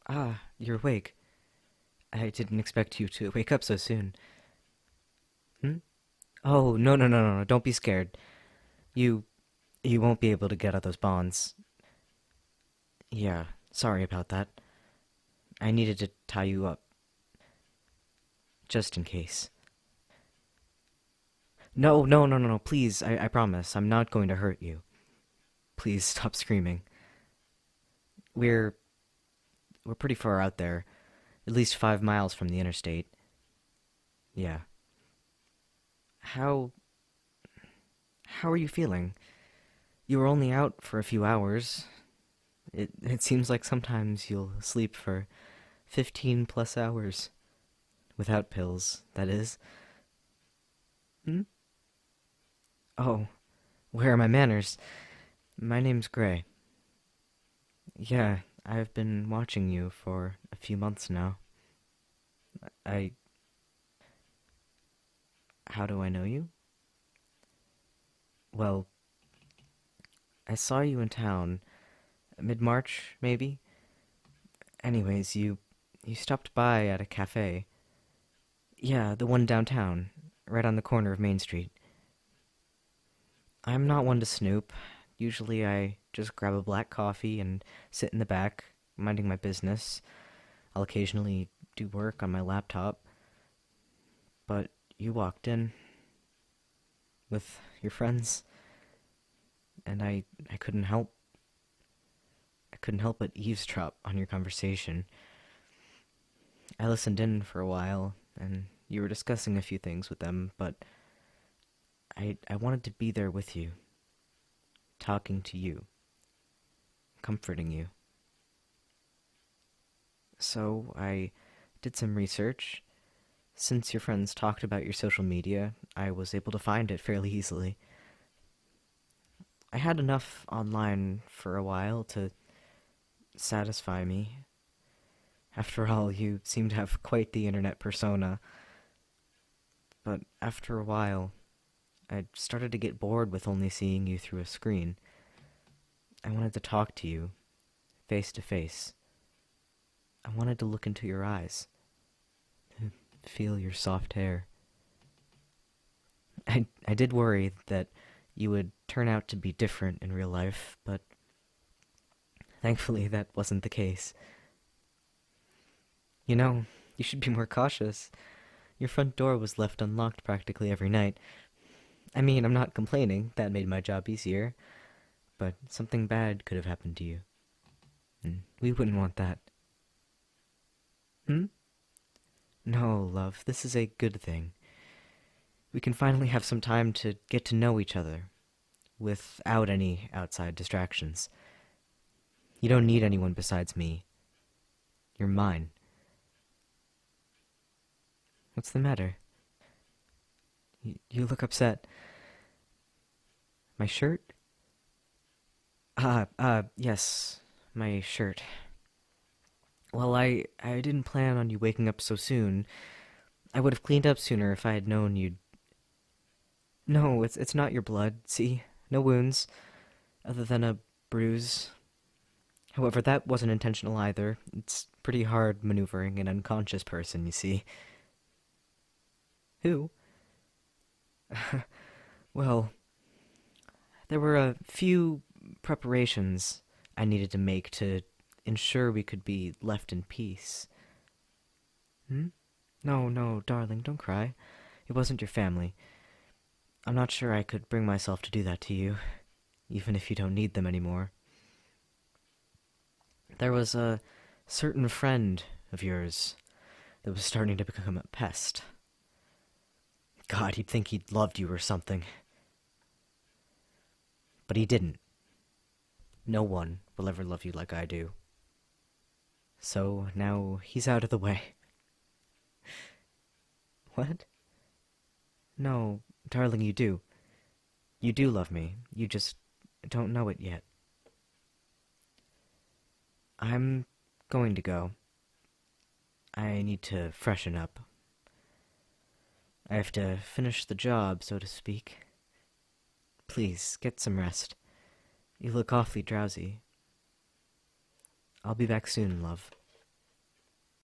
Ah, you're awake. I didn't expect you to wake up so soon. Hmm? Oh, no, no, no, no, no, don't be scared. You, you won't be able to get out those bonds. Yeah, sorry about that. I needed to tie you up, just in case. No, no, no, no, no, please, I promise, I'm not going to hurt you. Please stop screaming. We're, we're pretty far out there, at least 5 miles from the interstate. Yeah. How, how are you feeling? You were only out for a few hours. It seems like sometimes you'll sleep for 15 plus hours. Without pills, that is. Hmm? Oh, where are my manners? My name's Gray. Yeah, I've been watching you for a few months now. I. How do I know you? Well, I saw you in town mid March, maybe? Anyways, you stopped by at a cafe. Yeah, the one downtown, right on the corner of Main Street. I'm not one to snoop. Usually I just grab a black coffee and sit in the back, minding my business. I'll occasionally do work on my laptop. But you walked in with your friends, and I couldn't help. I couldn't help but eavesdrop on your conversation. I listened in for a while, and you were discussing a few things with them, but I wanted to be there with you, talking to you, comforting you. So I did some research. Since your friends talked about your social media, I was able to find it fairly easily. I had enough online for a while to satisfy me. After all, you seem to have quite the internet persona. But after a while, I started to get bored with only seeing you through a screen. I wanted to talk to you, face to face. I wanted to look into your eyes, feel your soft hair. I did worry that you would turn out to be different in real life, but thankfully that wasn't the case. You know, you should be more cautious. Your front door was left unlocked practically every night. I mean, I'm not complaining, that made my job easier, but something bad could have happened to you. And we wouldn't want that. Hmm? No, love, this is a good thing. We can finally have some time to get to know each other, without any outside distractions. You don't need anyone besides me. You're mine. What's the matter? You look upset. My shirt? Yes, my shirt. Well, I didn't plan on you waking up so soon. I would have cleaned up sooner if I had known you'd. No, it's not your blood. See, no wounds, other than a bruise. However, that wasn't intentional either. It's pretty hard maneuvering an unconscious person, you see. Who? Well, there were a few preparations I needed to make to ensure we could be left in peace. Hmm? No, no, darling, don't cry. It wasn't your family. I'm not sure I could bring myself to do that to you, even if you don't need them anymore. There was a certain friend of yours that was starting to become a pest. God, he'd think he'd loved you or something. But he didn't. No one will ever love you like I do. So now he's out of the way. What? No, darling, you do. You do love me. You just don't know it yet. I'm going to go. I need to freshen up. I have to finish the job, so to speak. Please, get some rest. You look awfully drowsy. I'll be back soon, love.